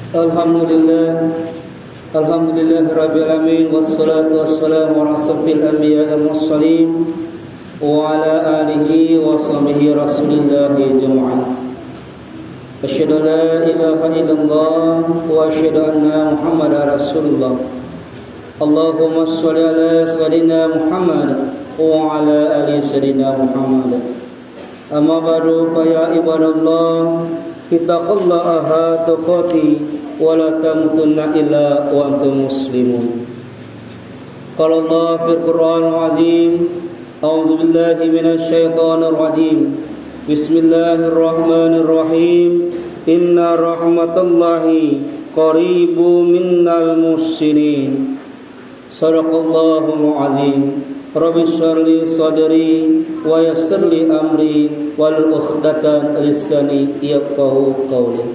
Alhamdulillah, Alhamdulillah Rabbil Alamin, wassalatu wassalamu ala asyrafil anbiya wal mursalin wa ala alihi wa sahbihi rasulillahi jama'a. Asyhadu an la ilaha illallah wa asyhadu anna Muhammadar Rasulullah. Allahumma shalli ala sayyidina Muhammad wa ala ali sayyidina Muhammad. Amma ba'du, fa ya ibadallah, ittaqullaha tuqati wa la tamutunna illa wa antum muslimun. Qala Allah fil Qur'anil azim, a'udzu billahi minasy syaithanir rajim. Bismillahirrahmanirrahim. Inna rahmatallahi qaribun minnal muhsinin. Shadaqallahul azim. Rabbi shrah li sadri wa yassir li amri wal 'uqdatam lisani yafqahu qawli.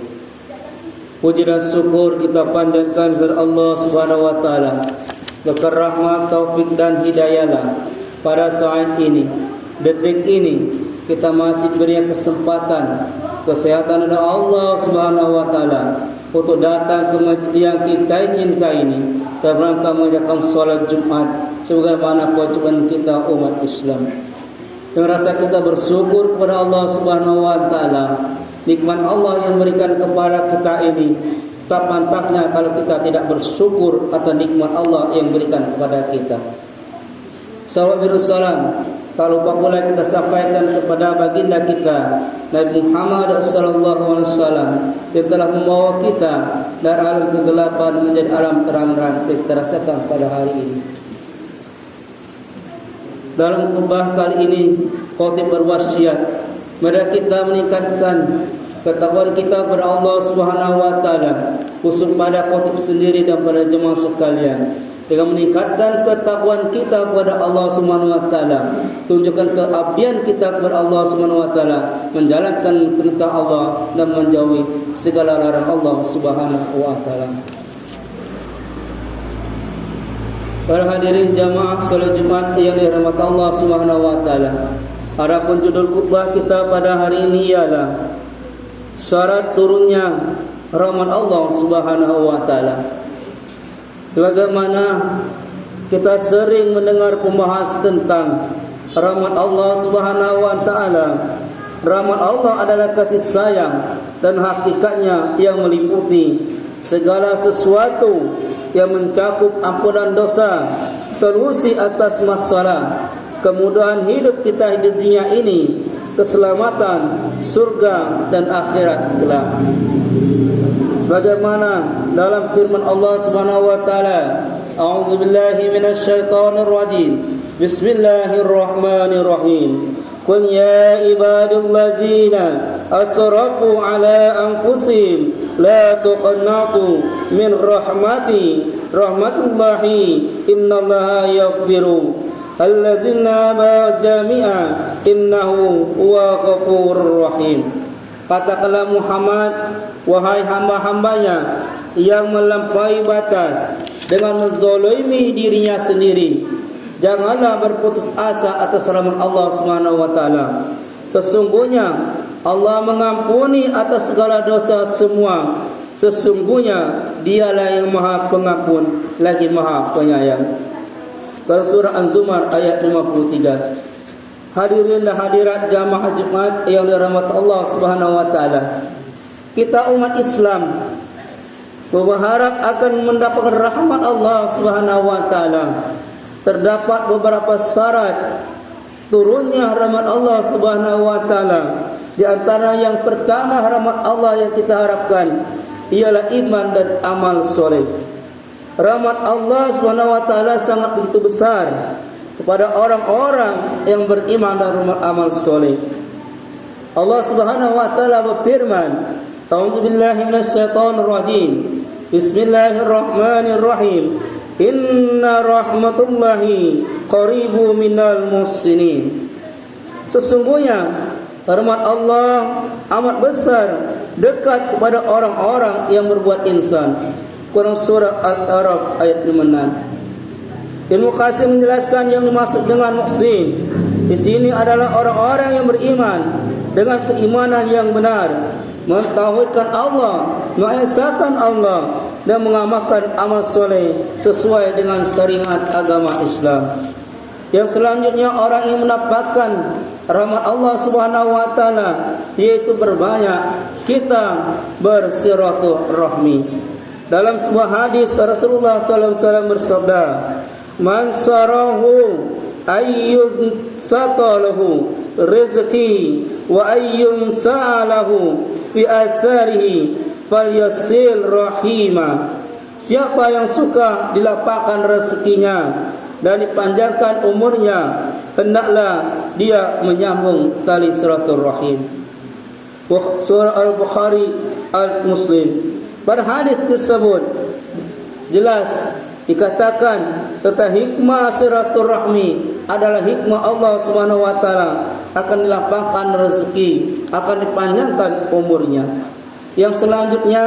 Puji dan syukur kita panjatkan kepada Allah Subhanahu wa taala. Berkah rahmat, taufik dan hidayahlah pada saat ini, detik ini kita masih diberi kesempatan, kesehatan dari Allah Subhanahu wa taala untuk datang ke masjid yang kita cintai ini dalam rangka mengerjakan salat Jumat sebagaimana kewajiban kita umat Islam. Dengan rasa kita bersyukur kepada Allah Subhanahu wa taala, nikmat Allah yang berikan kepada kita ini, tak pantasnya kalau kita tidak bersyukur atas nikmat Allah yang berikan kepada kita. Salam, tak lupa pula kita sampaikan kepada baginda kita Nabi Muhammad sallallahu alaihi wasallam yang telah membawa kita dari alam kegelapan menjadi alam terang-terang yang kita rasakan pada hari ini. Dalam khutbah kali ini, khatib berwasiat mari kita meningkatkan ketakwaan kita kepada Allah Subhanahu wa taala, khusus pada khatib sendiri dan pada jemaah sekalian. Dengan meningkatkan ketakwaan kita kepada Allah Subhanahu wa taala, tunjukkan keabdian kita kepada Allah Subhanahu wa taala, menjalankan perintah Allah dan menjauhi segala larangan Allah Subhanahu wa taala. Para hadirin jamaah salat Jumat yang dirahmati Allah Subhanahu wa taala. Adapun judul khutbah kita pada hari ini ialah syarat turunnya rahmat Allah Subhanahu wa taala. Sebagaimana kita sering mendengar pembahas tentang rahmat Allah Subhanahu wa taala. Rahmat Allah adalah kasih sayang dan hakikatnya yang meliputi segala sesuatu yang mencakup ampunan dosa, solusi atas masalah, kemudahan hidup kita di dunia ini, keselamatan, surga dan akhirat kelak. Bagaimana dalam firman Allah Subhanahu wa taala, a'udzu billahi minasy syaithanir rajim. Bismillahirrahmanirrahim. Qul ya ibadallazina asrafu ala anfusihim la tuqannatu min rahmatullahi innallaha yaghfiru allazina jami'a innahu huwa ghafurur rahim. Katakanlah Muhammad, wahai hamba-hambanya yang melampaui batas dengan menzalimi dirinya sendiri, janganlah berputus asa atas rahmat Allah Subhanahu wa taala. Sesungguhnya Allah mengampuni atas segala dosa semua. Sesungguhnya Dialah yang Maha Pengampun lagi Maha Penyayang. Dalam surah Az-Zumar ayat 53. Hadirin dan hadirat jamaah Jumat yang dirahmati Allah Subhanahu wa taala. Kita umat Islam berharap akan mendapatkan rahmat Allah Subhanahu wa taala. Terdapat beberapa syarat turunnya rahmat Allah Subhanahu wa taala. Di antara yang pertama rahmat Allah yang kita harapkan ialah iman dan amal soleh. Rahmat Allah Subhanahu wa taala sangat begitu besar kepada orang-orang yang beriman dan beramal soleh. Allah Subhanahu wa taala berfirman, a'udzu billahi minasyaitonir rajim. Bismillahirrahmanirrahim. Inna rahmatullahi qaribun minal muhsinin. Sesungguhnya rahmat Allah amat besar, dekat kepada orang-orang yang berbuat ihsan. Quran surah Al-A'raf ayat 56. Ibnu Katsir menjelaskan yang dimaksud dengan muhsin di sini adalah orang-orang yang beriman dengan keimanan yang benar, mentauhidkan Allah, mengesahkan Allah, dan mengamalkan amal soleh sesuai dengan syariat agama Islam. Yang selanjutnya orang yang mendapatkan rahmat Allah Subhanahu wa taala yaitu berbanyak kita bersilaturahmi. Dalam sebuah hadis Rasulullah sallallahu alaihi wasallam bersabda, "Man sarahu ayyun satalahu rizqi wa ayyun sa'alahu fi asarihi falyasil rahima." Siapa yang suka dilapangkan rezekinya dan dipanjangkan umurnya, hendaklah dia menyambung tali silaturahim. Surah Al-Bukhari Al-Muslim. Pada hadis tersebut jelas dikatakan tentang hikmah silaturahmi adalah hikmah Allah Subhanahu wa taala akan dilapangkan rezeki, akan dipanjangkan umurnya. Yang selanjutnya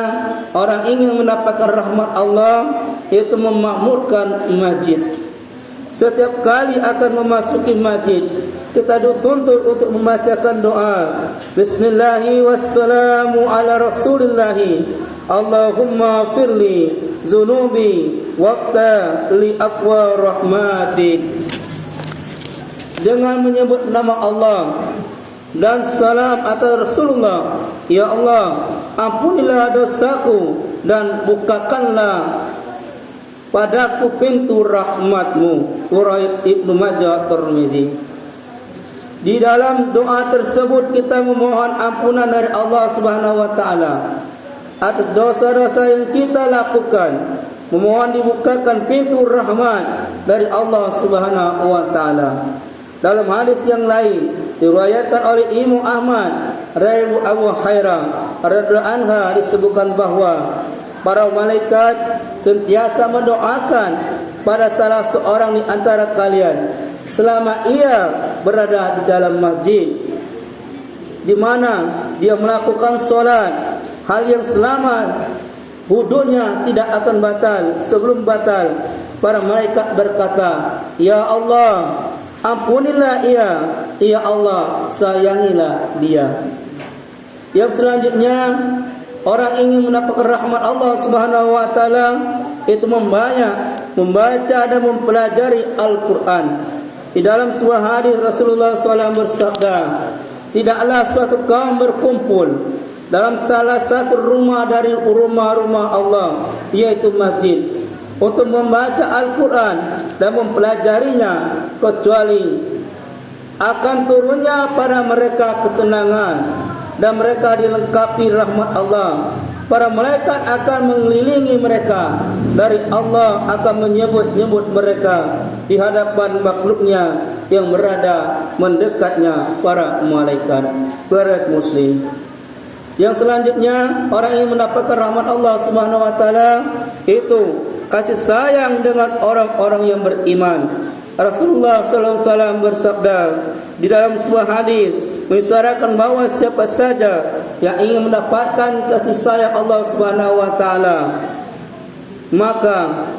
orang ingin mendapatkan rahmat Allah yaitu memakmurkan masjid. Setiap kali akan memasuki masjid, kita dituntut untuk membacakan doa. Bismillahi wassalamu ala rasulillahi. Allahumma firli zunubi waqta li aqwa rahmatik. Dengan menyebut nama Allah dan salam atas Rasulullah. Ya Allah, ampunilah dosaku dan bukakanlah padaku pintu rahmatmu. Riwayat Ibnu Majah Tirmizi. Di dalam doa tersebut kita memohon ampunan dari Allah Subhanahu wa taala atas dosa-dosa yang kita lakukan, memohon dibukakan pintu rahmat dari Allah Subhanahu wa taala. Dalam hadis yang lain diriwayatkan oleh Imam Ahmad dari Abu Hurairah radhiyallahu anha disebutkan bahwa para malaikat sentiasa mendoakan pada salah seorang di antara kalian selama ia berada di dalam masjid, di mana dia melakukan solat, hal yang selama wuduknya tidak akan batal. Sebelum batal, para malaikat berkata, Ya Allah, ampunilah ia, Ya Allah, sayangilah dia. Yang selanjutnya orang ingin mendapatkan rahmat Allah Subhanahu wa taala itu membaca dan mempelajari Al-Quran. Di dalam sebuah hadis Rasulullah SAW bersabda, tidaklah suatu kaum berkumpul dalam salah satu rumah dari rumah-rumah Allah, yaitu masjid, untuk membaca Al-Quran dan mempelajarinya, kecuali akan turunnya pada mereka ketenangan dan mereka dilengkapi rahmat Allah. Para malaikat akan mengelilingi mereka, dari Allah akan menyebut-nyebut mereka di hadapan makhluknya yang berada mendekatnya para malaikat. Riwayat Muslim. Yang selanjutnya orang yang mendapatkan rahmat Allah Subhanahu wa taala itu kasih sayang dengan orang-orang yang beriman. Rasulullah sallallahu alaihi wasallam bersabda di dalam sebuah hadis mengisyaratkan bahwa siapa saja yang ingin mendapatkan kasih sayang Allah Subhanahu wa taala, maka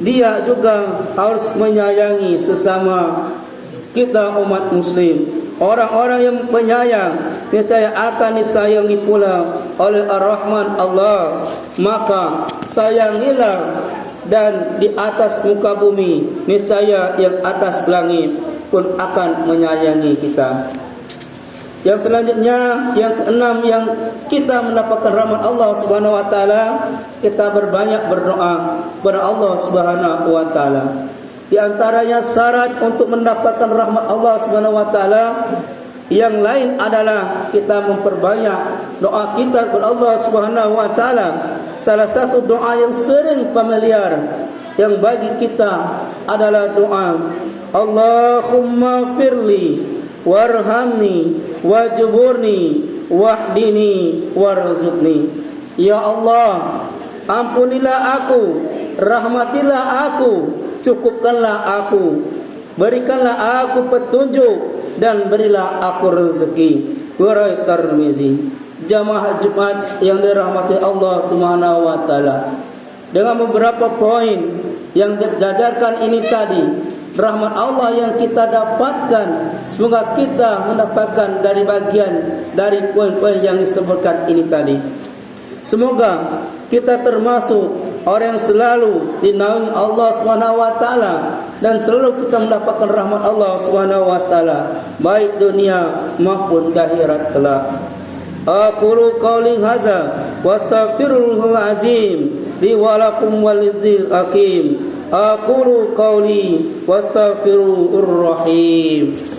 dia juga harus menyayangi sesama kita umat muslim. Orang-orang yang penyayang niscaya akan disayangi pula oleh Ar-Rahman Allah. Maka sayangilah, dan di atas muka bumi niscaya yang atas langit pun akan menyayangi kita. Yang selanjutnya, yang keenam, yang kita mendapatkan rahmat Allah Subhanahu wa taala, kita berbanyak berdoa kepada Allah Subhanahu wa taala. Di antaranya syarat untuk mendapatkan rahmat Allah Subhanahu wa taala yang lain adalah kita memperbanyak doa kita kepada Allah Subhanahu wa taala. Salah satu doa yang sering familiar yang bagi kita adalah doa Allahumma firli warhamni wajburni wahdini warzuqni. Ya Allah, ampunilah aku, rahmatilah aku, cukupkanlah aku, berikanlah aku petunjuk, dan berilah aku rezeki. Riwayat Tirmizi. Jamaah Jumat yang dirahmati Allah Subhanahu wa taala, dengan beberapa poin yang diajarkan ini tadi, rahmat Allah yang kita dapatkan, semoga kita mendapatkan dari bagian dari poin-poin yang disebutkan ini tadi. Semoga kita termasuk orang yang selalu dinaungi Allah SWT dan selalu kita mendapatkan rahmat Allah SWT, baik dunia maupun di akhirat kelak. Aqulu qawli hadza wastaghfirullahal azim li wa lakum walidzil hakim. Aqulu qawli wastaghfirur rahim.